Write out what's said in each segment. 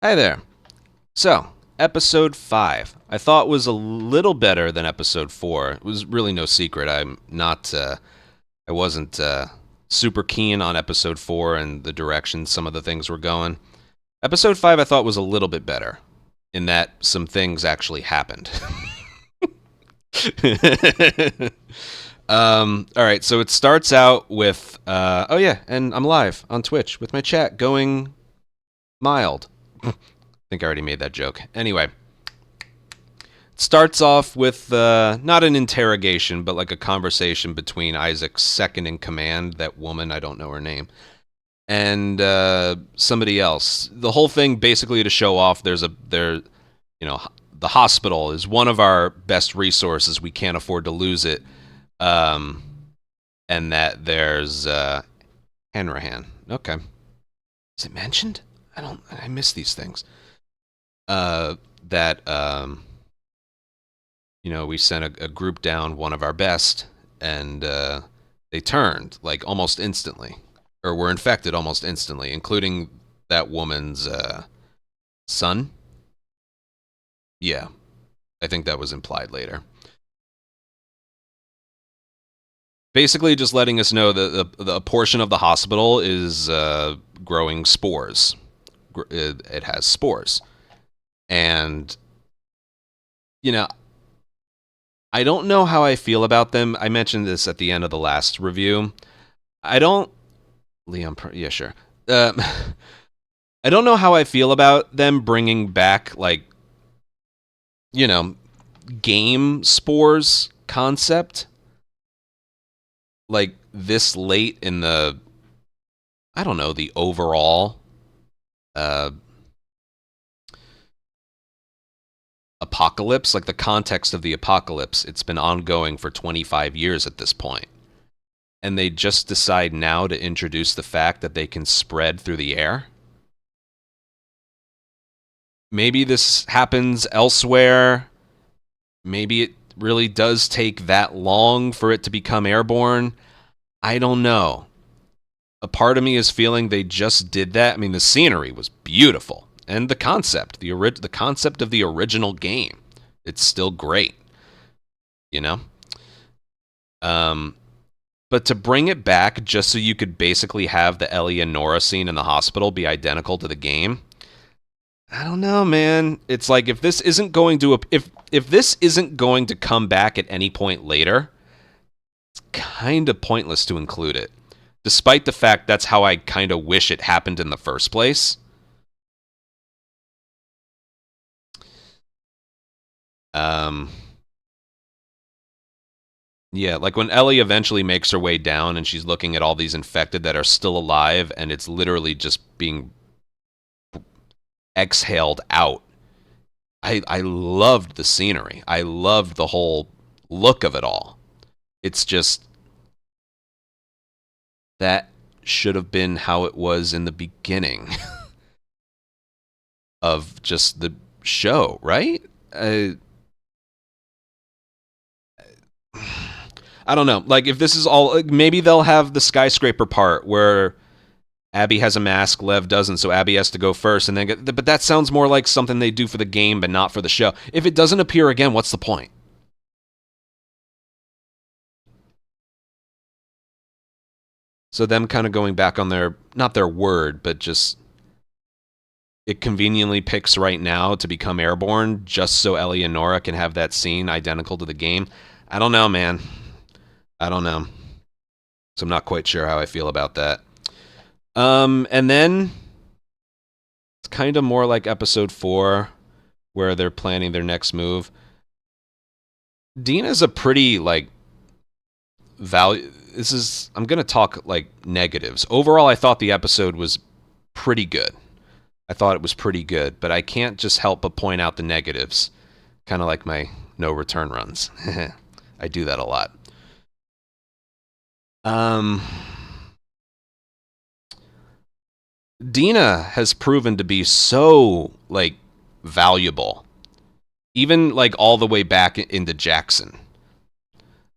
Hi there. So, episode 5. I thought was a little better than episode 4. It was really no secret. I wasn't super keen on episode 4 and the direction some of the things were going. Episode 5 I thought was a little bit better in that some things actually happened. All right, so it starts out with, oh yeah, and I'm live on Twitch with my chat going mild. I think I already made that joke. Anyway, it starts off with not an interrogation, but like a conversation between Isaac's second in command, that woman, I don't know her name, and somebody else. The whole thing basically to show off you know, the hospital is one of our best resources. We can't afford to lose it. Um, and that there's Hanrahan. Okay. Is it mentioned? I miss these things. That we sent a group down, one of our best, and they turned like almost instantly, or were infected almost instantly, including that woman's son. Yeah, I think that was implied later. Basically, just letting us know that the portion of the hospital is growing spores. It has spores, and you know, I don't know how I feel about them. I mentioned this at the end of the last review. I don't. Leon, yeah, sure. I don't know how I feel about them bringing back, like, you know, game spores concept, like this late in the, I don't know, the overall uh, apocalypse, like the context of the apocalypse. It's been ongoing for 25 years at this point. And they just decide now to introduce the fact that they can spread through the air. Maybe this happens elsewhere. Maybe it really does take that long for it to become airborne. I don't know. A part of me is feeling they just did that. I mean, the scenery was beautiful, and the concept, the concept of the original game, it's still great, you know. Um, but to bring it back just so you could basically have the Ellie and Nora scene in the hospital be identical to the game, I don't know, man. It's like if this isn't going to if this isn't going to come back at any point later, it's kind of pointless to include it. Despite the fact that's how I kind of wish it happened in the first place. Um yeah, like when Ellie eventually makes her way down and she's looking at all these infected that are still alive and it's literally just being exhaled out. I loved the scenery. I loved the whole look of it all. It's just that should have been how it was in the beginning of just the show, right? I don't know. Like, if this is all, maybe they'll have the skyscraper part where Abby has a mask, Lev doesn't, so Abby has to go first, and then but that sounds more like something they do for the game, but not for the show. If it doesn't appear again, what's the point? So them kind of going back on their, not their word, but just it conveniently picks right now to become airborne just so Ellie and Nora can have that scene identical to the game. I don't know, man. I don't know. So I'm not quite sure how I feel about that. And then it's kind of more like episode 4 where they're planning their next move. Dina's a pretty, like, value. I'm going to talk, like, negatives. Overall, I thought the episode was pretty good. I thought it was pretty good, but I can't just help but point out the negatives. Kind of like my no return runs. I do that a lot. Dina has proven to be so, like, valuable. Even, like, all the way back into Jackson.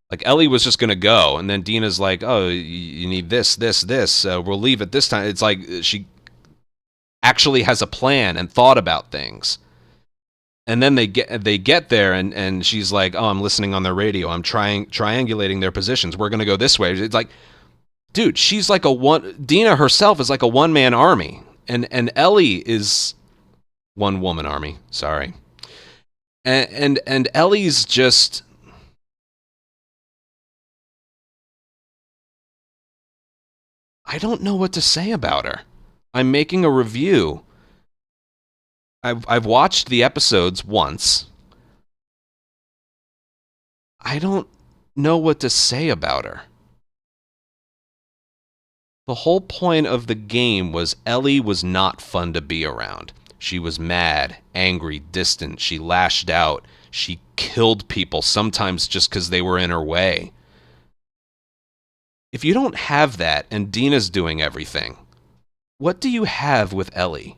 Like, Ellie was just going to go, and then Dina's like, oh, you need this. We'll leave at this time. It's like she actually has a plan and thought about things. And then they get there, and she's like, "Oh, I'm listening on their radio. I'm triangulating their positions. We're going to go this way." It's like, dude, she's like a one. Dina herself is like a one-man army, and Ellie is one woman army. Sorry, and Ellie's just. I don't know what to say about her. I'm making a review. I've watched the episodes once. I don't know what to say about her. The whole point of the game was Ellie was not fun to be around. She was mad, angry, distant. She lashed out. She killed people, sometimes just because they were in her way. If you don't have that and Dina's doing everything, what do you have with Ellie?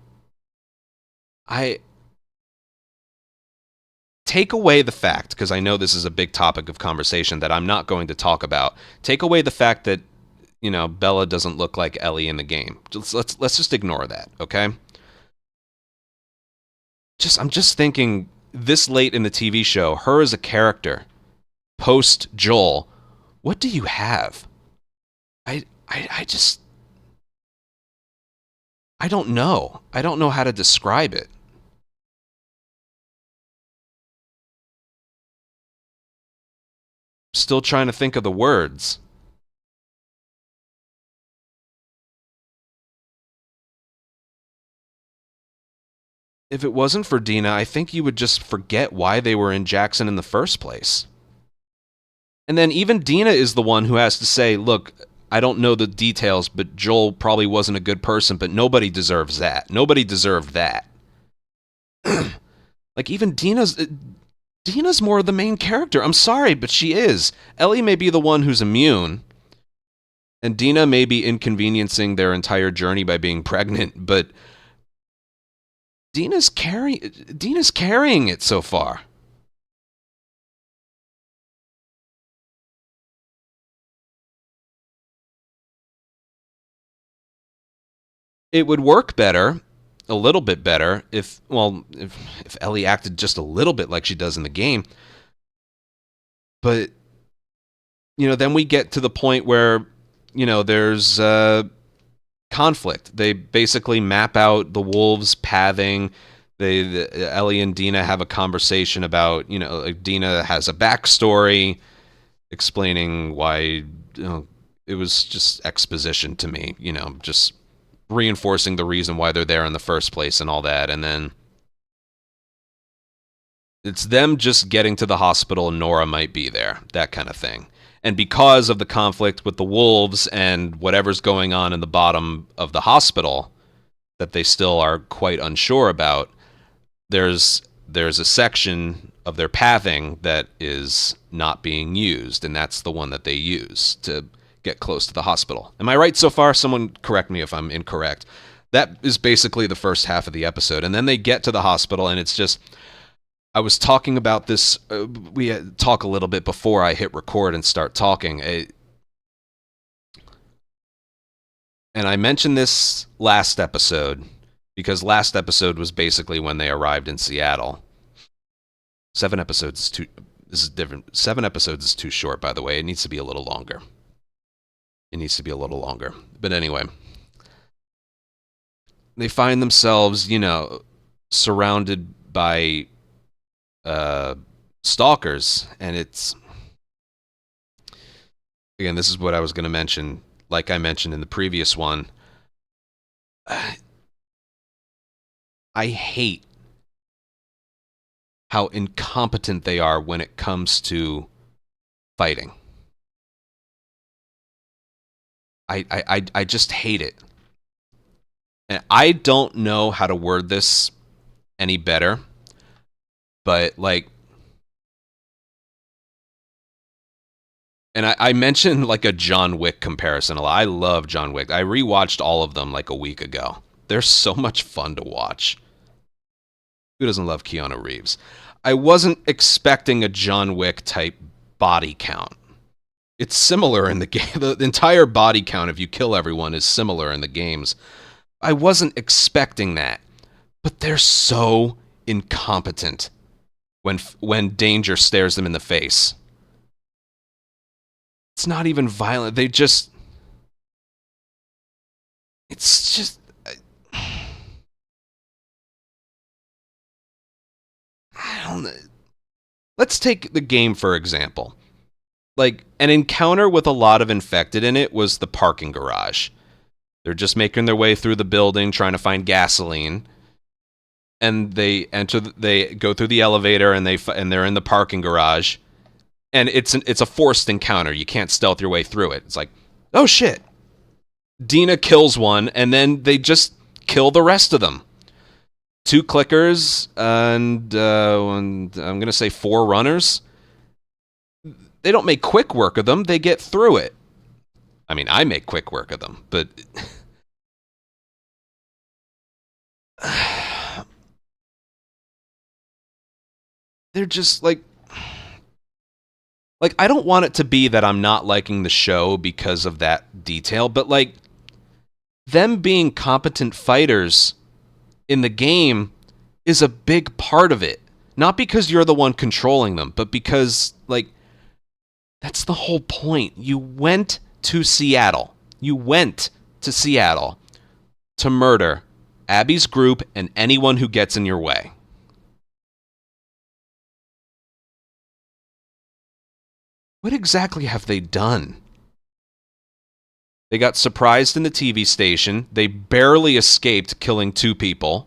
I take away the fact, because I know this is a big topic of conversation that I'm not going to talk about. Take away the fact that, Bella doesn't look like Ellie in the game. Let's just ignore that, okay? I'm just thinking this late in the TV show, her as a character, post Joel, what do you have? I just I don't know. I don't know how to describe it. Still trying to think of the words. If it wasn't for Dina, I think you would just forget why they were in Jackson in the first place. And then even Dina is the one who has to say, look, I don't know the details, but Joel probably wasn't a good person, but nobody deserves that. Nobody deserved that. Like, even Dina's more the main character. I'm sorry, but she is. Ellie may be the one who's immune, and Dina may be inconveniencing their entire journey by being pregnant, but Dina's carrying it so far. It would work better, a little bit better, if Ellie acted just a little bit like she does in the game. But then we get to the point where there's conflict. They basically map out the wolves' pathing. Ellie and Dina have a conversation about, Dina has a backstory explaining why, it was just exposition to me, just reinforcing the reason why they're there in the first place and all that. And then it's them just getting to the hospital and Nora might be there, that kind of thing. And because of the conflict with the wolves and whatever's going on in the bottom of the hospital that they still are quite unsure about, there's a section of their pathing that is not being used, and that's the one that they use to get close to the hospital. Am I right so far? Someone correct me if I'm incorrect. That is basically the first half of the episode, and then they get to the hospital, and it's just... I was talking about this. We talk a little bit before I hit record and start talking. And I mentioned this last episode because last episode was basically when they arrived in Seattle. 7 episodes is too... This is different. 7 episodes is too short, by the way. It needs to be a little longer. But anyway, they find themselves, surrounded by stalkers, and it's... Again, this is what I was going to mention, like I mentioned in the previous one. I hate how incompetent they are when it comes to fighting. I just hate it. And I don't know how to word this any better, but and I mentioned like a John Wick comparison a lot. I love John Wick. I rewatched all of them like a week ago. They're so much fun to watch. Who doesn't love Keanu Reeves? I wasn't expecting a John Wick type body count. It's similar in the game. The entire body count, if you kill everyone, is similar in the games. I wasn't expecting that. But they're so incompetent when danger stares them in the face. It's not even violent. It's just I don't know. Let's take the game for example. Like, an encounter with a lot of infected in it was the parking garage. They're just making their way through the building trying to find gasoline, and they go through the elevator, and they're in the parking garage, and it's a forced encounter. You can't stealth your way through it. It's like, oh shit. Dina kills one, and then they just kill the rest of them. 2 clickers and I'm going to say 4 runners. They don't make quick work of them. They get through it. I mean, I make quick work of them, but they're just like I don't want it to be that I'm not liking the show because of that detail, but like them being competent fighters in the game is a big part of it. Not because you're the one controlling them, but because like that's the whole point. You went to Seattle. You went to Seattle to murder Abby's group and anyone who gets in your way. What exactly have they done? They got surprised in the TV station. They barely escaped killing 2 people.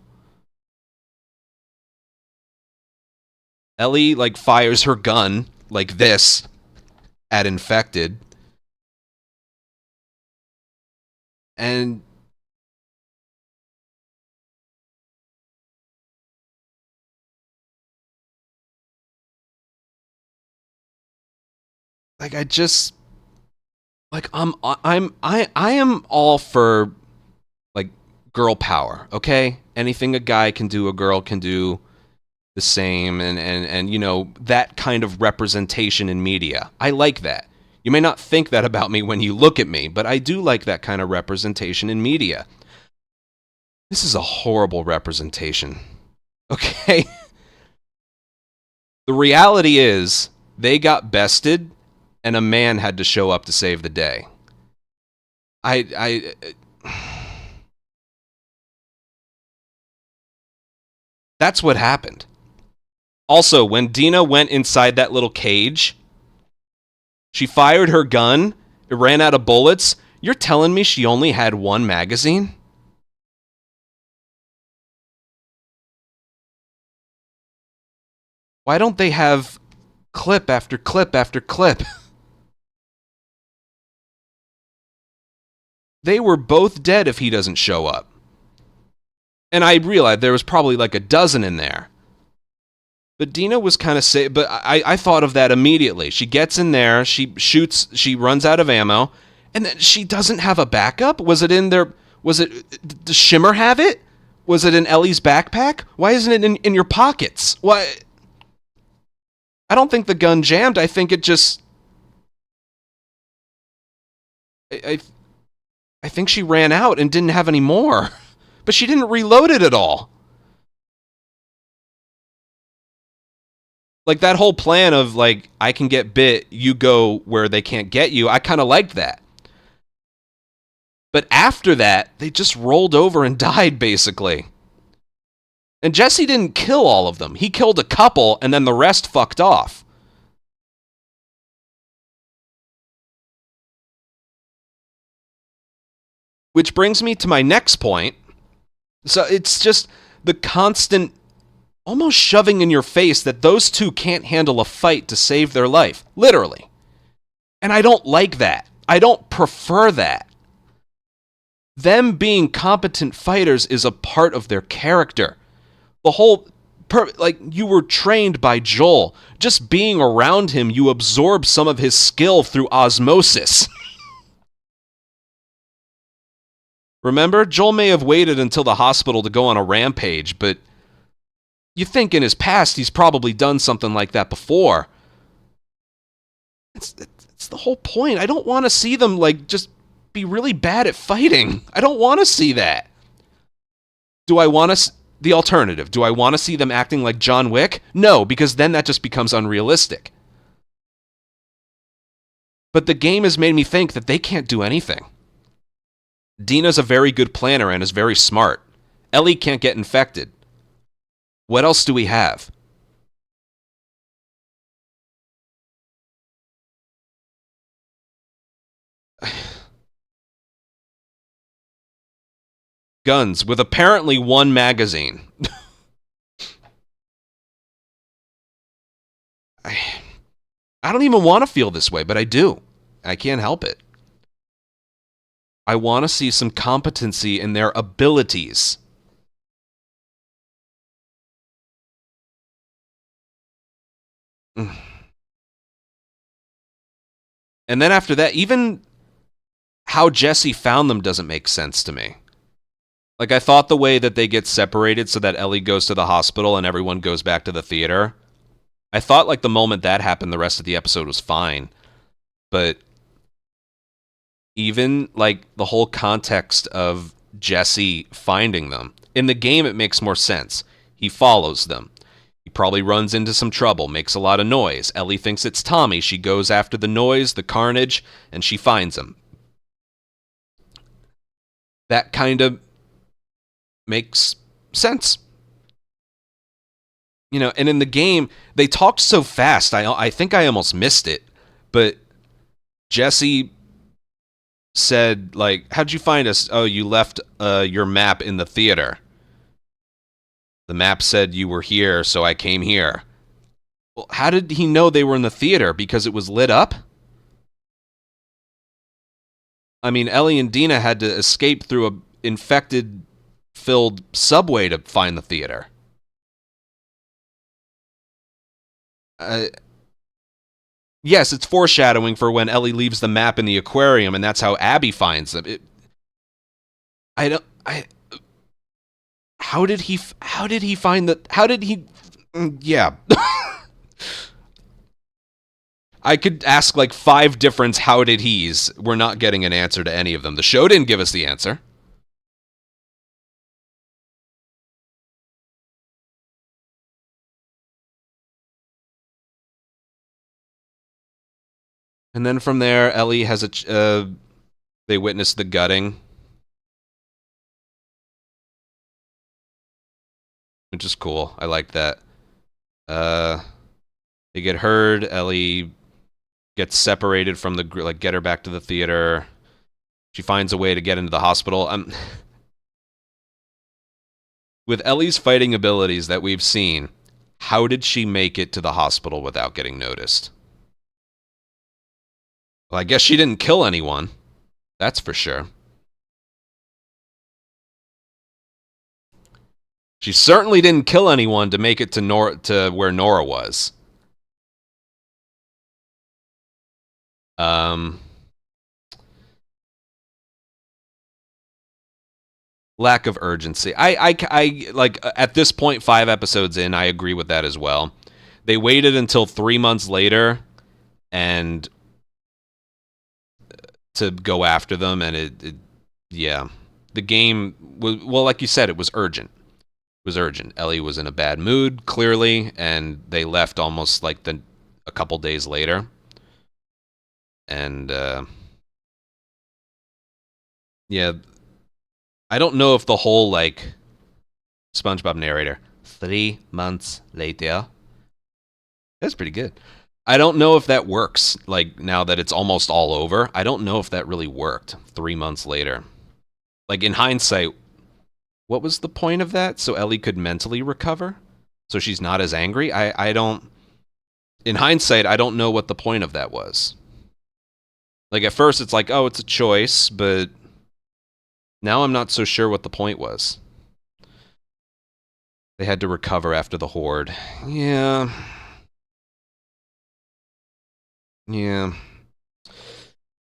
Ellie, like, fires her gun like this at infected. And like I am all for like girl power, okay? Anything a guy can do, a girl can do the same, and you know, that kind of representation in media. I like that. You may not think that about me when you look at me, but I do like that kind of representation in media. This is a horrible representation. Okay? The reality is they got bested and a man had to show up to save the day. That's what happened. Also, when Dina went inside that little cage, she fired her gun, it ran out of bullets. You're telling me she only had 1 magazine? Why don't they have clip after clip after clip? They were both dead if he doesn't show up. And I realized there was probably like a dozen in there. But Dina was kind of safe. But I thought of that immediately. She gets in there, she shoots, she runs out of ammo, and then she doesn't have a backup? Was it in there? Does Shimmer have it? Was it in Ellie's backpack? Why isn't it in your pockets? Why? I don't think the gun jammed. I think it just... I think she ran out and didn't have any more. But she didn't reload it at all. Like, that whole plan of, like, I can get bit, you go where they can't get you, I kind of liked that. But after that, they just rolled over and died, basically. And Jesse didn't kill all of them. He killed a couple, and then the rest fucked off. Which brings me to my next point. So it's just the constant, almost shoving in your face that those 2 can't handle a fight to save their life. Literally. And I don't like that. I don't prefer that. Them being competent fighters is a part of their character. The whole... like, you were trained by Joel. Just being around him, you absorb some of his skill through osmosis. Remember? Joel may have waited until the hospital to go on a rampage, but you think in his past he's probably done something like that before. It's the whole point. I don't want to see them, like, just be really bad at fighting. I don't want to see that. Do I want to the alternative? Do I want to see them acting like John Wick? No, because then that just becomes unrealistic. But the game has made me think that they can't do anything. Dina's a very good planner and is very smart. Ellie can't get infected. What else do we have? Guns with apparently one magazine. I don't even want to feel this way, but I do. I can't help it. I want to see some competency in their abilities. And then after that, even how Jesse found them doesn't make sense to me. Like, I thought the way that they get separated so that Ellie goes to the hospital and everyone goes back to the theater, I thought, like, the moment that happened, the rest of the episode was fine. But even, like, the whole context of Jesse finding them, in the game, it makes more sense. He follows them. He probably runs into some trouble, makes a lot of noise. Ellie thinks it's Tommy. She goes after the noise, the carnage, and she finds him. That kind of makes sense. You know, and in the game, they talked so fast, I think I almost missed it. But Jesse said, like, how'd you find us? Oh, you left your map in the theater. The map said you were here, so I came here. Well, how did he know they were in the theater? Because it was lit up? I mean, Ellie and Dina had to escape through a infected-filled subway to find the theater. Yes, it's foreshadowing for when Ellie leaves the map in the aquarium, and that's how Abby finds them. How did he find the? How did he? Yeah. I could ask like 5 different how did he's. We're not getting an answer to any of them. The show didn't give us the answer. And then from there, Ellie has they witness the gutting, which is cool. I like that. They get heard. Ellie gets separated from the like, get her back to the theater. She finds a way to get into the hospital. With Ellie's fighting abilities that we've seen, how did she make it to the hospital without getting noticed? Well, I guess she didn't kill anyone. That's for sure. She certainly didn't kill anyone to make it to where Nora was. Lack of urgency. I like at this point, 5 episodes in, I agree with that as well. They waited until 3 months later and to go after them, and yeah, the game was, well, like you said, it was urgent. It was urgent. Ellie was in a bad mood, clearly, and they left almost like a couple days later. And yeah, I don't know if the whole like SpongeBob narrator 3 months later. That's pretty good. I don't know if that works. Like now that it's almost all over, I don't know if that really worked 3 months later. Like in hindsight, what was the point of that? So Ellie could mentally recover? So she's not as angry? I don't... In hindsight, I don't know what the point of that was. Like at first it's like, oh, it's a choice, but now I'm not so sure what the point was. They had to recover after the horde. Yeah. Yeah.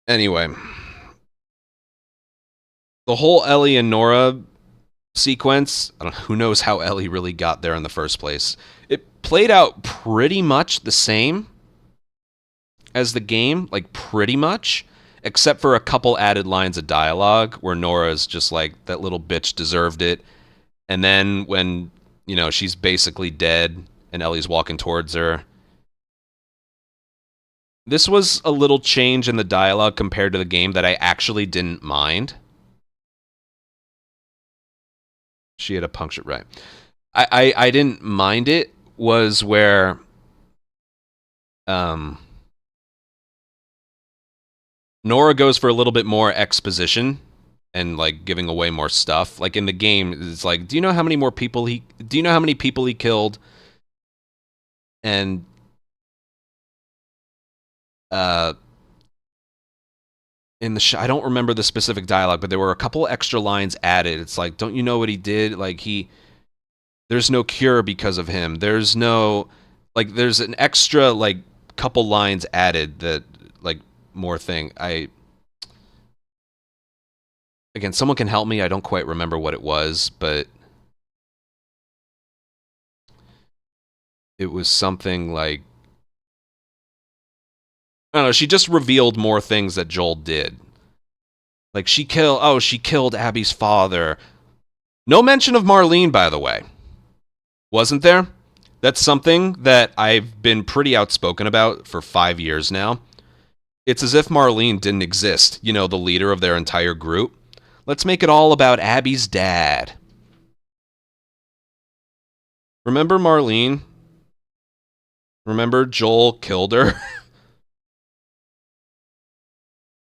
Anyway. The whole Ellie and Nora sequence, I don't know, who knows how Ellie really got there in the first place. It played out pretty much the same as the game, like pretty much, except for a couple added lines of dialogue where Nora's just like, that little bitch deserved it. And then when, she's basically dead and Ellie's walking towards her. This was a little change in the dialogue compared to the game that I actually didn't mind. She had a puncture, right. I didn't mind it, was where Nora goes for a little bit more exposition and like giving away more stuff. Like in the game, it's like, do you know how many people he killed? And uh in the I don't remember the specific dialogue, but there were a couple extra lines added. It's like, don't you know what he did? Like there's no cure because of him. There's no, like, there's an extra like couple lines added that like more thing. Again, someone can help me. I don't quite remember what it was, but it was something like, I don't know. She just revealed more things that Joel did. Like she killed Abby's father. No mention of Marlene, by the way. Wasn't there? That's something that I've been pretty outspoken about for 5 years now. It's as if Marlene didn't exist, the leader of their entire group. Let's make it all about Abby's dad. Remember Marlene? Remember Joel killed her?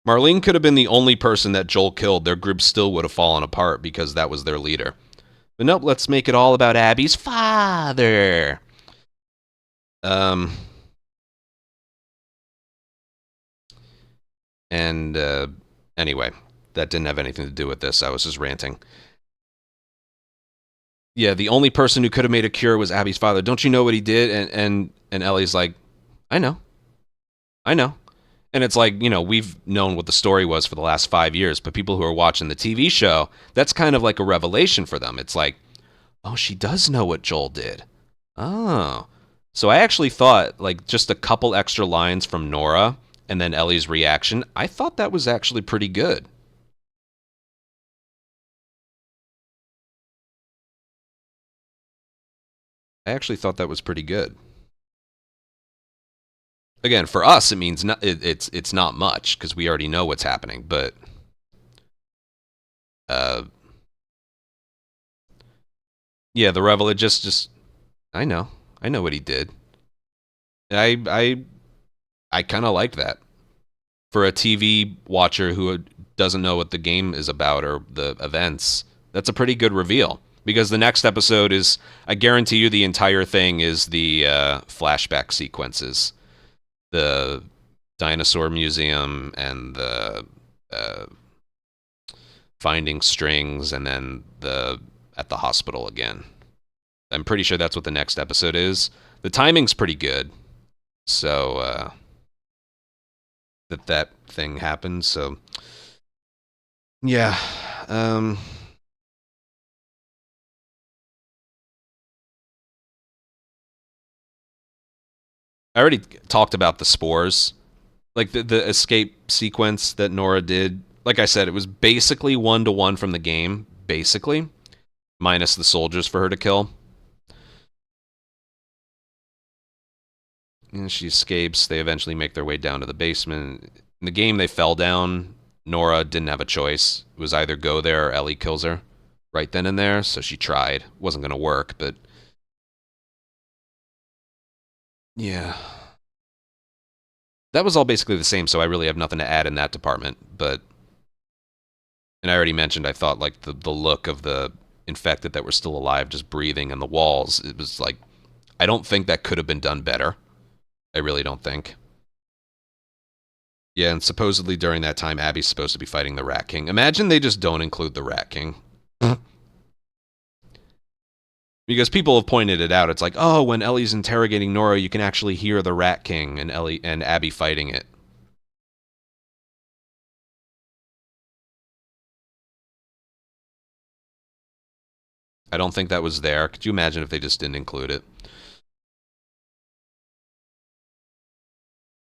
Marlene could have been the only person that Joel killed. Their group still would have fallen apart because that was their leader. But nope, let's make it all about Abby's father. And anyway, that didn't have anything to do with this. I was just ranting. Yeah, the only person who could have made a cure was Abby's father. Don't you know what he did? And Ellie's like, I know. And it's like, we've known what the story was for the last 5 years, but people who are watching the TV show, that's kind of like a revelation for them. It's like, oh, she does know what Joel did. Oh. So I actually thought, like, just a couple extra lines from Nora and then Ellie's reaction, I thought that was actually pretty good. I actually thought that was pretty good. Again, for us, it means it's not much because we already know what's happening. But yeah, the revel, it just I know what he did. I kind of liked that for a TV watcher who doesn't know what the game is about or the events. That's a pretty good reveal because the next episode is, I guarantee you, the entire thing is the flashback sequences, the dinosaur museum and the finding strings, and then the at the hospital again. I'm pretty sure that's what the next episode is. The timing's pretty good, so that thing happens. So yeah, I already talked about the spores, like the escape sequence that Nora did. Like I said, it was basically 1-to-1 from the game, basically, minus the soldiers for her to kill. And she escapes. They eventually make their way down to the basement. In the game, they fell down. Nora didn't have a choice. It was either go there or Ellie kills her right then and there. So she tried. Wasn't going to work, but yeah. That was all basically the same, so I really have nothing to add in that department. But, and I already mentioned, I thought like the look of the infected that were still alive just breathing on the walls, it was like, I don't think that could have been done better. I really don't think. Yeah, and supposedly during that time, Abby's supposed to be fighting the Rat King. Imagine they just don't include the Rat King. Because people have pointed it out. It's like, oh, when Ellie's interrogating Nora, you can actually hear the Rat King and Ellie and Abby fighting it. I don't think that was there. Could you imagine if they just didn't include it?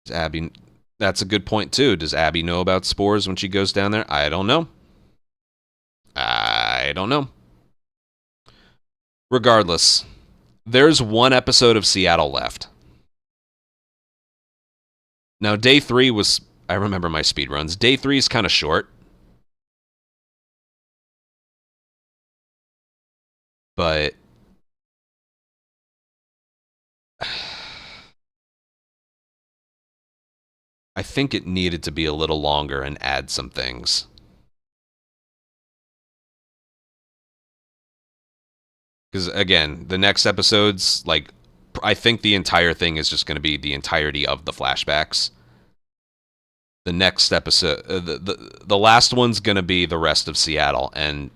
Does Abby? That's a good point too. Does Abby know about spores when she goes down there? I don't know. I don't know. Regardless, there's one episode of Seattle left. Now, day 3 was. I remember my speed runs. Day 3 is kind of short. But. I think it needed to be a little longer and add some things. Because, again, the next episodes, like, I think the entire thing is just going to be the entirety of the flashbacks. The next episode, the last one's going to be the rest of Seattle. And,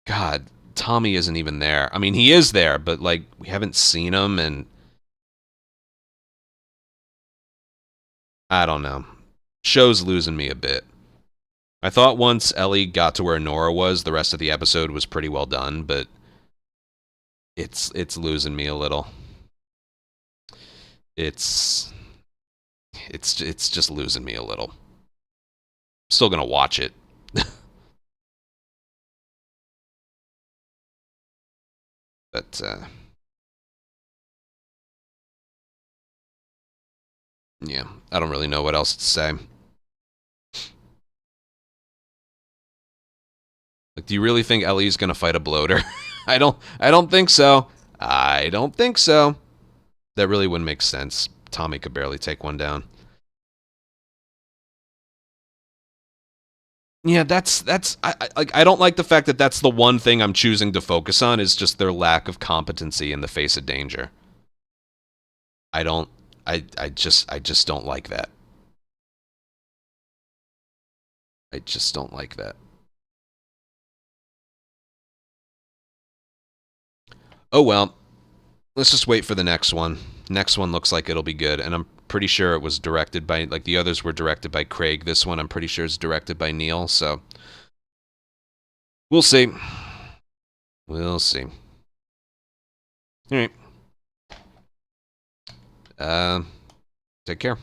God, Tommy isn't even there. I mean, he is there, but, like, we haven't seen him, and I don't know. Show's losing me a bit. I thought once Ellie got to where Nora was, the rest of the episode was pretty well done, but it's losing me a little. It's just losing me a little. Still gonna watch it. But yeah, I don't really know what else to say. Like, do you really think Ellie's gonna fight a bloater? I don't think so. I don't think so. That really wouldn't make sense. Tommy could barely take one down. Yeah, that's I don't like the fact that that's the one thing I'm choosing to focus on is just their lack of competency in the face of danger. I don't I just don't like that. I just don't like that. Oh well, let's just wait for the next one. Next one looks like it'll be good, and I'm pretty sure it was directed by, like, the others were directed by Craig. This one I'm pretty sure is directed by Neil, so we'll see. We'll see. All right. Take care.